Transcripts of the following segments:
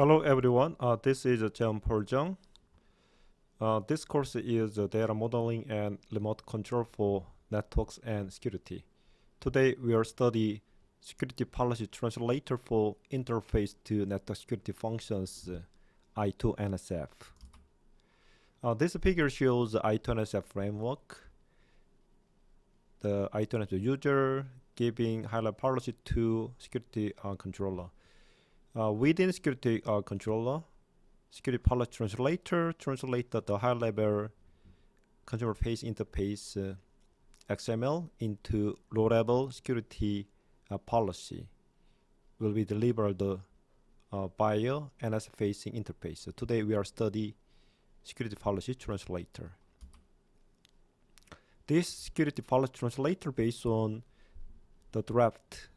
Hello everyone, this is Jeon Paul Jung. This course is data modeling and remote control for networks and security. Today we will study security policy translator for interface to network security functions I2NSF. This figure shows the I2NSF framework. The I2NSF user giving high-level policy to security controller. Within security controller, security policy translator translate the high-level consumer face interface XML into low-level security policy will be delivered via NS-facing interface. So today we are studying security policy translator. This security policy translator based on the draft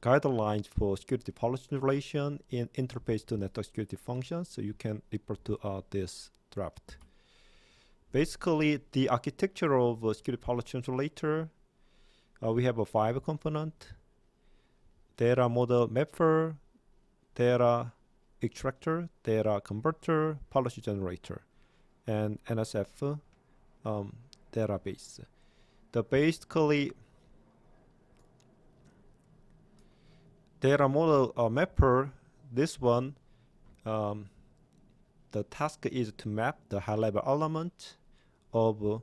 guidelines for security policy translation in interface to network security functions. So you can refer to this draft. Basically, the architecture of security policy translator, we have a 5 component: data model mapper, data extractor, data converter, policy generator, and NSF database. The basically data model mapper, this one, the task is to map the high-level element of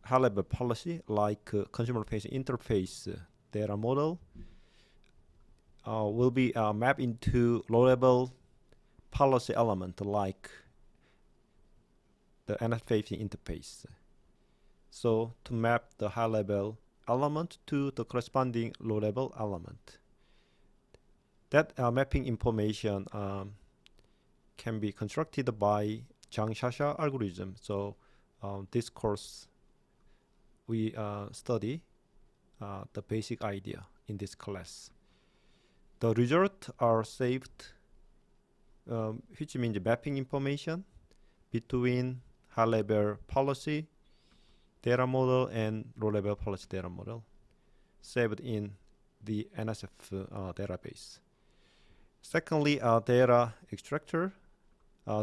high-level policy like consumer-facing interface data model will be mapped into low-level policy element like the NS-facing interface. So to map the high-level element to the corresponding low-level element. That mapping information can be constructed by Zhang-Shasha algorithm. So this course we study the basic idea in this class. The results are saved, which means mapping information between high-level policy data model and low-level policy data model saved in the NSF database. Secondly, data extractor.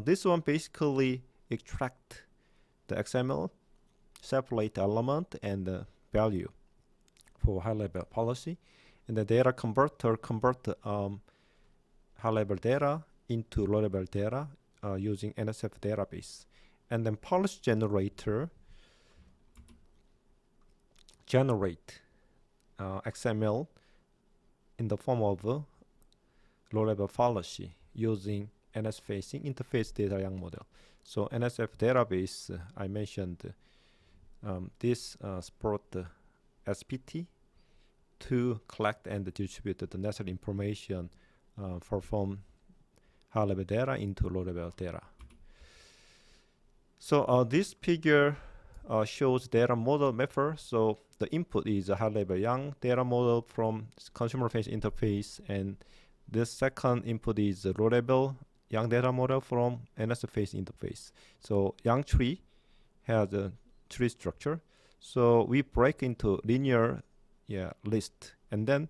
This one basically extract the XML, separate the element and the value for high-level policy, and the data converter convert high-level data into low-level data using NSF database, and then policy generator generate XML in the form of low-level policy using NS-facing interface data young model. So NSF database, I mentioned this support SPT to collect and distribute the necessary information from high-level data into low-level data. So this figure shows data model mapper. So the input is a high-level young data model from consumer-facing interface, and this second input is a low-level young data model from NS-facing interface. So young tree has a tree structure. So we break into linear list, and then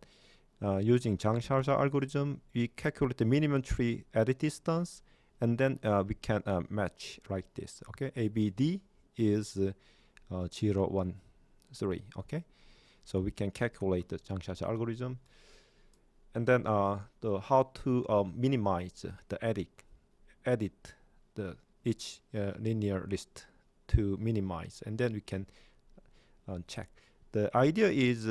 using Zhang-Shasha algorithm, we calculate the minimum tree edit distance, and then we can match like this. Okay, ABD is 0, 1, 3. Okay, so we can calculate the Zhang-Shasha algorithm, and then the how to minimize the edit the each linear list to minimize, and then we can check. The idea is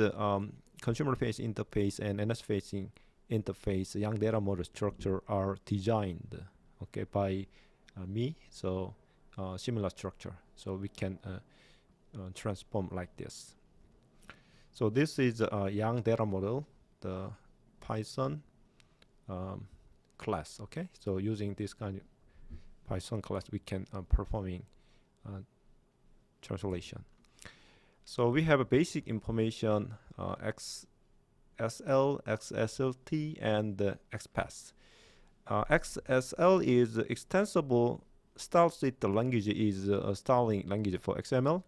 consumer-facing interface and NS-facing interface young data model structure are designed by me. So similar structure, so we can transform like this. So this is a young data model, the Python class. Okay, so using this kind of Python class, we can performing translation. So we have a basic information XSL, XSLT, and XPath. XSL is extensible style sheet language, is a styling language for XML.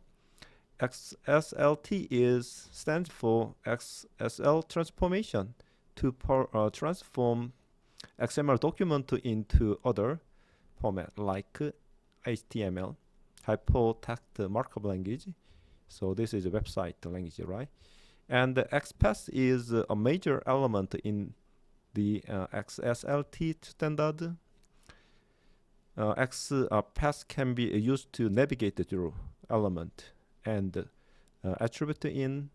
XSLT stands for XSL transformation to transform XML document into other format like HTML, hypertext markup language. So this is a website language, right? And the XPath is a major element in the XSLT standard. XPath can be used to navigate through element and attribute in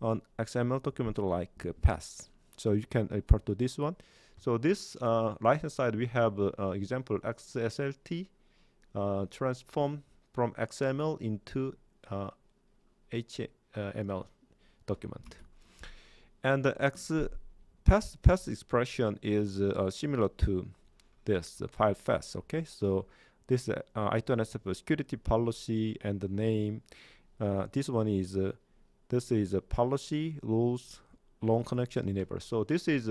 an XML document like path. So you can refer to this one. So this right hand side we have example XSLT transform from XML into HTML document. And the XPath expression is similar to this file path. Okay, so this I2NSF security policy and the name. This one is this is a policy rules long connection enable. So this is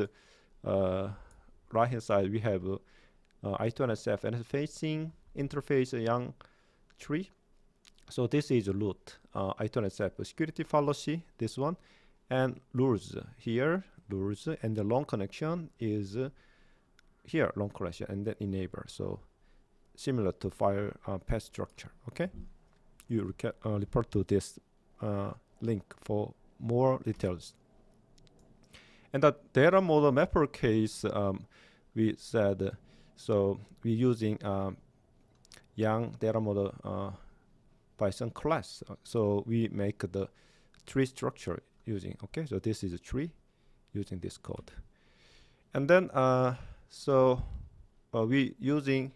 right hand side we have I2NSF and facing interface young tree. So this is root I2NSF security policy, this one, and rules here, rules, and the long connection is here, long connection, and then enable. So similar to file path structure. Okay, you report to this link for more details. And the data model mapper case, we said, so we're using Yang data model Python class. So we make the tree structure using, okay, so this is a tree using this code. And then, so we using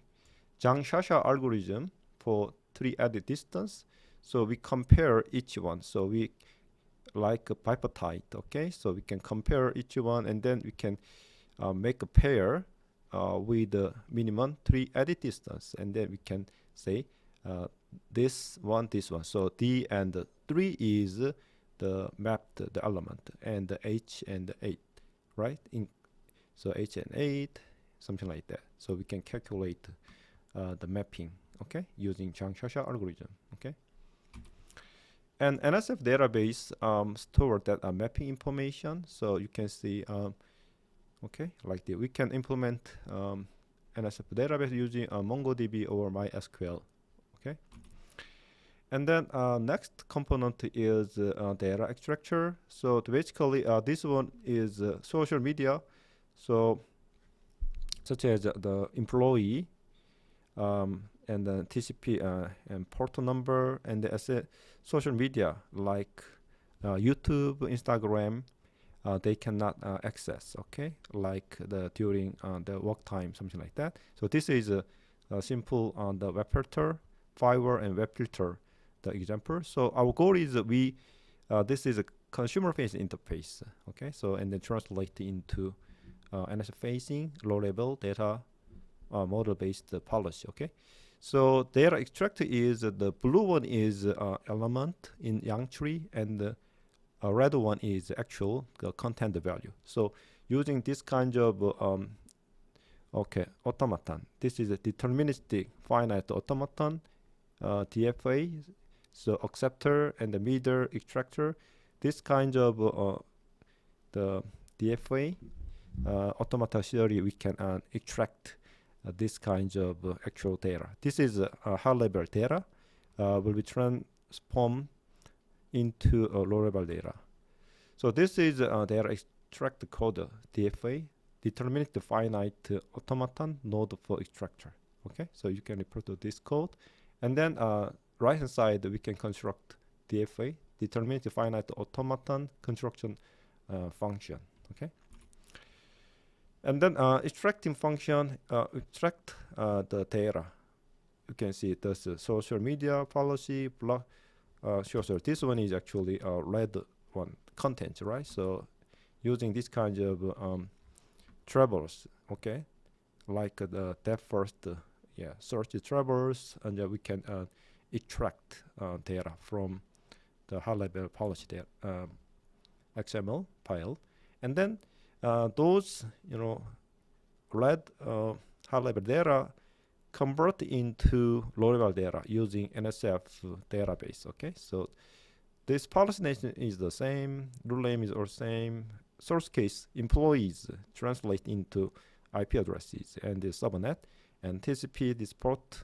Zhang-Shasha algorithm for tree edit distance. So we compare each one. So we like a bipartite, okay? So we can compare each one and then we can make a pair with the minimum tree edit distance. And then we can say this one, this one. So D and 3 is the mapped the element, and the H and the 8, right? So H and 8, something like that. So we can calculate the mapping, okay, using Zhang-Shasha algorithm, okay. And NSF database store that mapping information. So you can see, okay, like that. We can implement NSF database using MongoDB or MySQL, okay. And then next component is data extractor. So basically, this one is social media. So such as the employee and the TCP and port number, and the social media like YouTube, Instagram, they cannot access, okay, like during the work time, something like that. So this is a simple the web filter, Fiverr, and web filter, the example. So our goal is we this is a consumer facing interface, okay, so and then translate into NSF facing low level data model based policy, okay. So data extract is the blue one is element in Yang tree, and the red one is actual content value. So using this kind of okay, automaton, this is a deterministic finite automaton, DFA, so acceptor and the middle extractor. This kind of the DFA automata theory, we can extract this kind of actual data. This is high level data will be transformed into low level data. So this is data extract code DFA, deterministic finite automaton node for extractor. Okay, so you can refer to this code, and then right hand side we can construct DFA, deterministic finite automaton construction function. Okay. And then extracting function extract the data. You can see there's a social media policy block. Sure. So this one is actually red one content, right? So using this kind of troubles, okay, like the that first search troubles, and we can extract data from the high level policy data XML file, and then those red high level data convert into low level data using NSF database. Okay, so this policy name is the same, rule name is the same, source case employees translate into IP addresses and the subnet, and TCP this port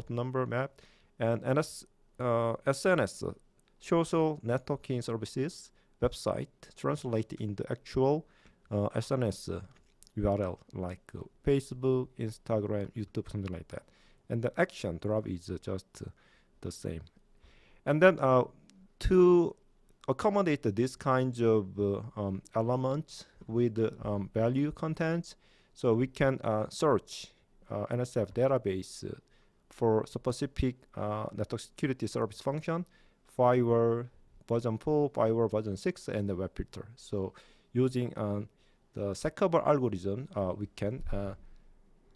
number map, and SNS social networking services website translate into actual SNS URL like Facebook, Instagram, YouTube, something like that. And the action drop is just the same. And then to accommodate this kind of elements with value contents, so we can search NSF database for specific network security service function, firewall version 4, firewall version 6, and the web filter. So using the seekable algorithm, we can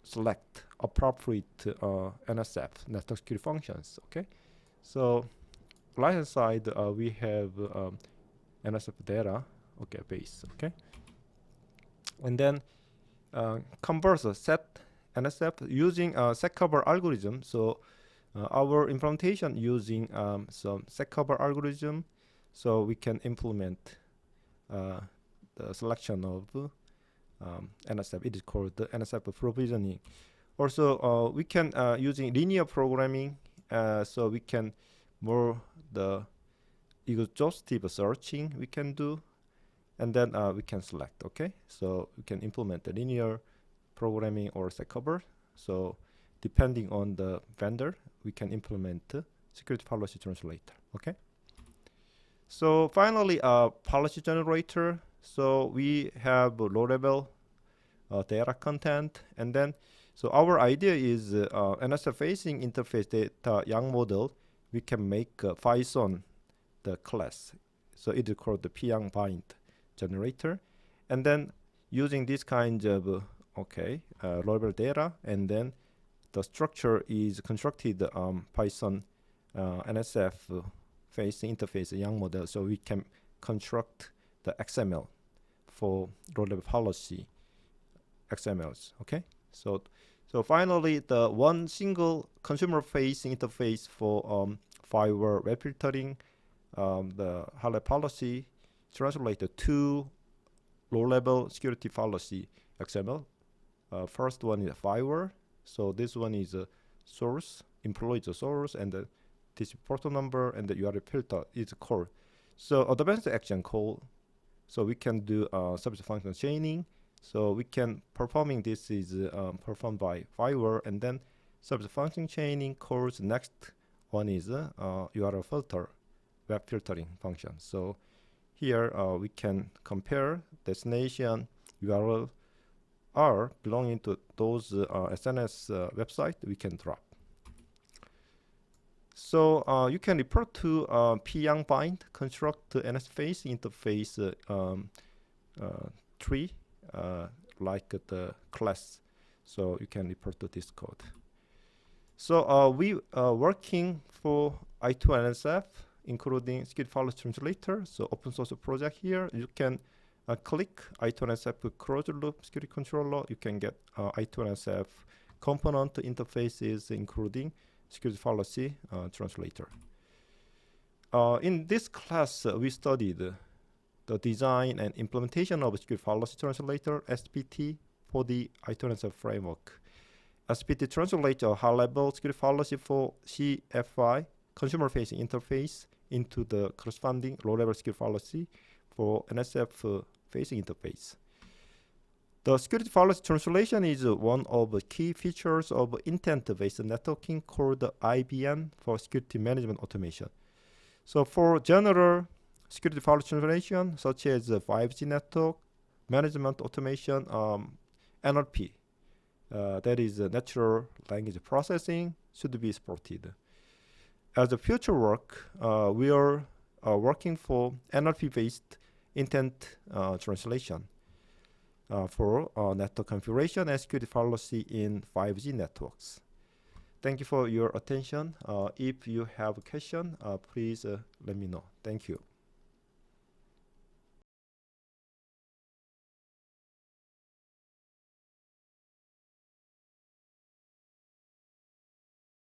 select appropriate NSF network security functions. Okay, so right hand side we have NSF data base. Okay, and then convert set NSF using seekable algorithm. So our implementation using some seekable algorithm, so we can implement the selection of NSF. It is called the NSF provisioning. Also, we can using linear programming, so we can more the exhaustive searching we can do, and then we can select. Okay, so we can implement the linear programming or seekable. So depending on the vendor, we can implement security policy translator. Okay. So finally, policy generator. So we have low-level data content, and then so our idea is NSF facing interface data YANG model. We can make Python the class. So it is called the pyang bind generator, and then using this kind of low-level data, and then the structure is constructed Python NSF facing interface YANG model, so we can construct the XML for low-level policy XMLs. Okay, so finally, the one single consumer-facing interface for firewall web filtering, the high-level policy translated to low-level security policy XML. First one is firewall. So this one is a source, employee is a source, and the TCP port number and the URL filter is a core. So advanced action call. So we can do service function chaining. So we can performing this is performed by firewall, and then service function chaining calls. Next one is URL filter, web filtering function. So here we can compare destination URL are belonging to those SNS website we can drop. So you can refer to pyang bind construct NSF interface tree like the class. So you can refer to this code. So we are working for I2NSF, including security policy translator. So open source project here. You can click I2NSF closed loop security controller. You can get I2NSF component interfaces, including security policy translator. In this class, we studied the design and implementation of security policy translator (SPT) for the I2NSF framework. SPT translates a high-level security policy for CFI consumer-facing interface into the corresponding low-level security policy for NSF-facing interface. The security policy translation is one of the key features of intent-based networking called IBN for security management automation. So for general security policy translation, such as 5G network management automation, NLP, that is natural language processing, should be supported. As a future work, we are working for NLP-based intent translation for network configuration and security policy in 5G networks. Thank you for your attention. If you have a question, please let me know. Thank you.